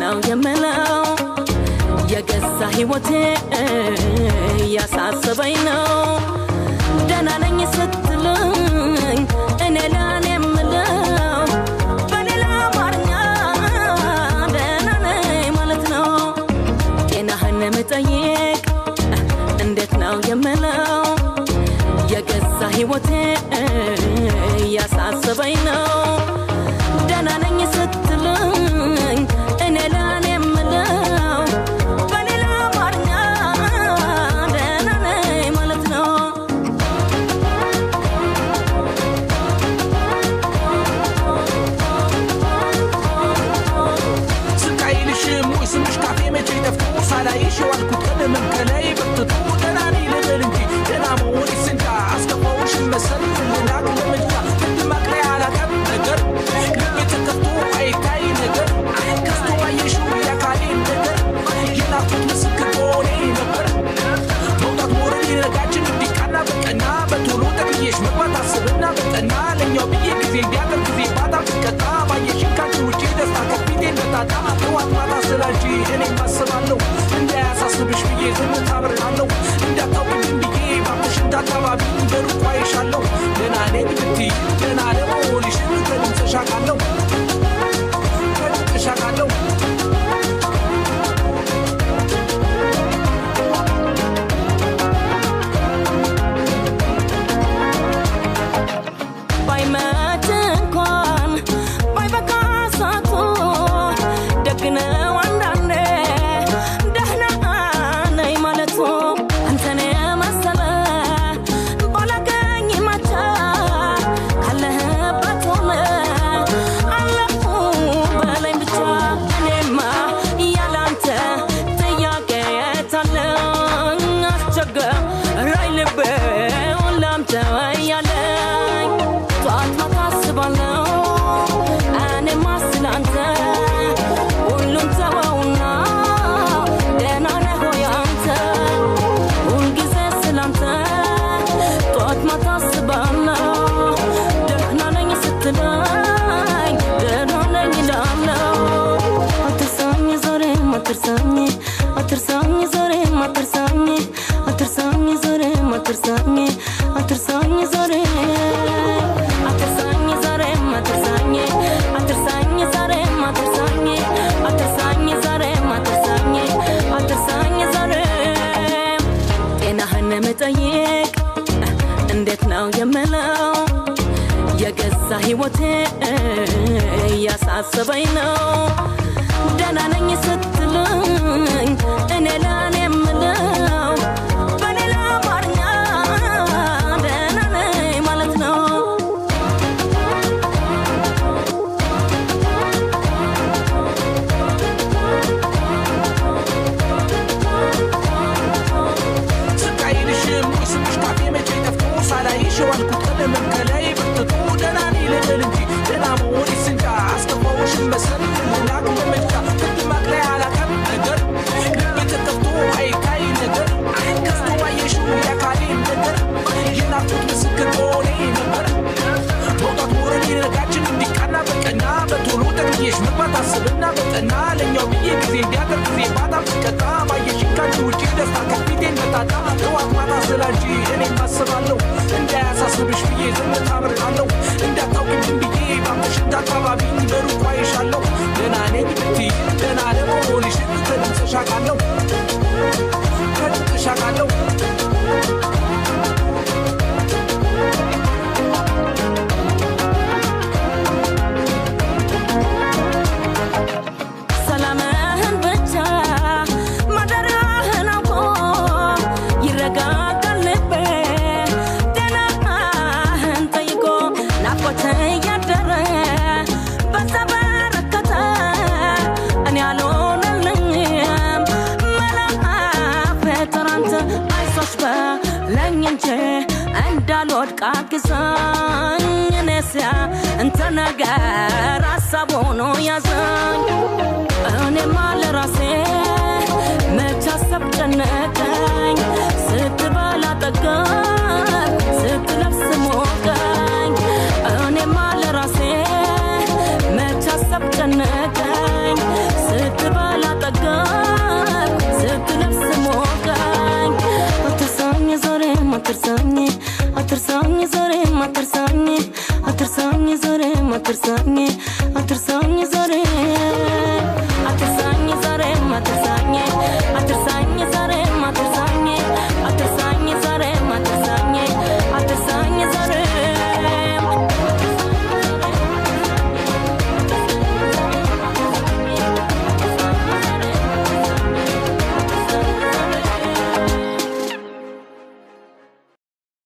ነው የምለው የገዛ ህይወቴ ያሳሰበኝ ነው ደህና ነኝ ስትለኝ እኔ ለኔ የምለው በሌላ አማርኛ ደህና ነኝ ማለት ነው ጤናህን መጠየቅ እንዴት ነው የምለው የገዛ ህይወቴ ያሳሰበኝ ነው ደህና ነኝ ስትለኝ እኔ ለኔ የምለው በሌላ አማርኛ ደህና ነኝ ማለት ነው ስቃይልሽ ሙስምሽ ካፌ መቼ ተፍቶ ሳላይሽ ዋልኩት ቀደም ከላይ በትቶ ደህና ነኝ ልበል እንጂ ደህና መሆን ይስንታ አስከፋውሽ መሰል ልናቅ ለምጃ ማቅለያ አላቀም ነገር ልቤ ተከፍቶ አይታይ ነገር ከስቶ ባየሽው ያካሌ ነገር የናፍቆት ምስክር ሆኔ ነበር መውጣት ሞረድ የነጋችን እንዲቃና በቀና በቶሎ ተክዬሽ መግባት አስብና በቀና ለኛው ብዬ ጊዜ ቢያቀር ጊዜ ባጣ ብቀጣ ባየሽን ካንቺ ውጪ ደስታ ከፊቴ እንደጣጣ ተዋት ማታ ስላንቺ እኔም አስባለሁ እንዳያሳስብሽ ብዬ ዝምታ አበርታለሁ እንዳታውቅኝ ብዬ ባብሽ እንዳታባቢ በሩቅ አይሻለሁ ደህና ነኝ ብትይ ደህና ለመሆንሽን ከድምፅሽ አውቃለሁ ከድምፅሽ አውቃለሁ ባይመች እንኳን ባይበቃ ሰዓቱ ደግ ነው አንዳንዴ ደህና ነኝ ማለቱ አንተን የመሰለ ባላገኝ ማቻ ካለህበት ሆነ አለፉ በለኝ ብቻ እኔማ ያላንተ ጥያቄ የታለኝ አስቸገረኝ ልቤ ሁላምተ ያለኝ ጠዋት ማታ አስባለሁ እኔማ ስላንተ ሁሉም ተወውና ደህና ነህ ወይ አንተ ሁልጊዜ ስላንተ ጠዋት ማታ አስባለሁ ደህና ነኝ ስትለኝ ደህና ነኝ እላለሁ አትርሳኝ ዛሬም አትርሳኝ አትርሳኝ ዛሬም አትርሳኝ አትርሳኝ ዛሬም አትርሳኝ አትርሳኝ ዛሬም አትርሳኝ ዛሬም አትርሳኝ አትርሳኝ ዛሬም አትርሳኝ አትርሳኝ ዛሬም አትርሳኝ አትርሳኝ ዛሬም ጤናህን መጠየቅ እንዴት ነው የምለው የገዛ ህይወቴ ያሳሰበኝ ነው ደህና ነኝ ስትለኝ እኔ ለኔ የምለው በሌላ አማርኛ ደህና ነኝ ማለት ነው ስቃይልሽ ሙስምሽ ካፌ መቼ ተፍቶ ሳላይሽ ዋልኩት ቀደም ከላይ በትቶ ደህና ነኝ ልበል እንጂ ደህና መሆን ይስንታ አስከፋውሽ መሰል ልናቅ ለምጃ ማቅለያ አላቀም ነገር ልቤ ተከፍቶ አይታይ ነገር ከስቶ ባየሽው ያካሌ ነገር የናፍቆት ምስክር ሆኔ ነበር መውጣት ሞረድ የነጋችን እንዲቃና በቀና በቶሎ ተክዬሽ መግባት አስብና በቀና ለኛው ብዬ ጊዜ ቢያቀር ጊዜ ባጣ ብቀጣ ባየሽን ካንቺ ውጪ ደስታ ከፊቴ እንደጣጣ ተዋት ማታ ስላንቺ እኔም አስባለሁ እንዳያሳስብሽ ብዬ ዝምታ አበርታለሁ እንዳታውቅኝ ብዬ ባብሽ እንዳታባቢ በሩቅ አይሻለሁ ደህና ነኝ ብትይ ደህና ለመሆንሽን ከድምፅሽ አውቃለሁ ከድምፅሽ አውቃለሁ ሰላምህን ብቻ ማደሪያህን አውቆ ይረጋጋል ልቤ ጤናህን ጠይቆ ናፍቆት እያደረ በዛ በረከተ እኔ አልሆነልኝም መላፍ ተራንተ አይዞሽ በለኝ እንጂ እንዳልወድቅ አግዘኝ እኔስያ እንተ ነገር ሀሳብ ሆኖ ያዘኝ እኔማ ለራሴ መች አሰብ ጨነቀኝ